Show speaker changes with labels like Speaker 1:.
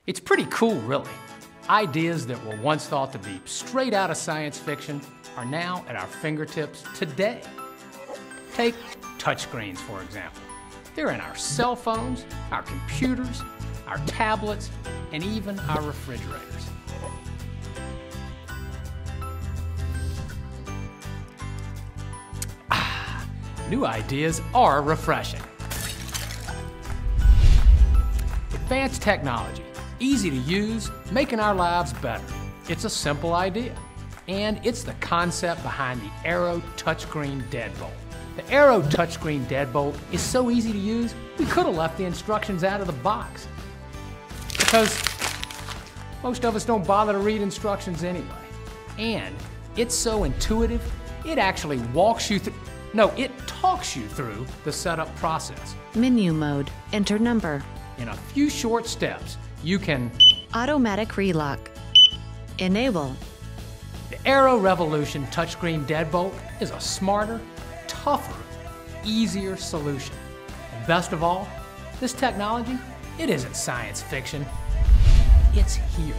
Speaker 1: It's pretty cool, really. Ideas that were once thought to be straight out of science fiction are now at our fingertips today. Take touchscreens, for example. They're in our cell phones, our computers, our tablets, and even our refrigerators. New ideas are refreshing. Advanced technology, easy to use, making our lives better. It's a simple idea, and it's the concept behind the Aero Touchscreen Deadbolt. The Aero Touchscreen Deadbolt is so easy to use, we could have left the instructions out of the box. Because most of us don't bother to read instructions anyway. And it's so intuitive, it actually walks you through, it talks you through the setup process.
Speaker 2: Menu mode, enter number.
Speaker 1: In a few short steps, you can
Speaker 2: Automatic relock. Enable.
Speaker 1: The Aero Revolution Touchscreen Deadbolt is a smarter, tougher, easier solution. And best of all, this technology, it isn't science fiction. It's here.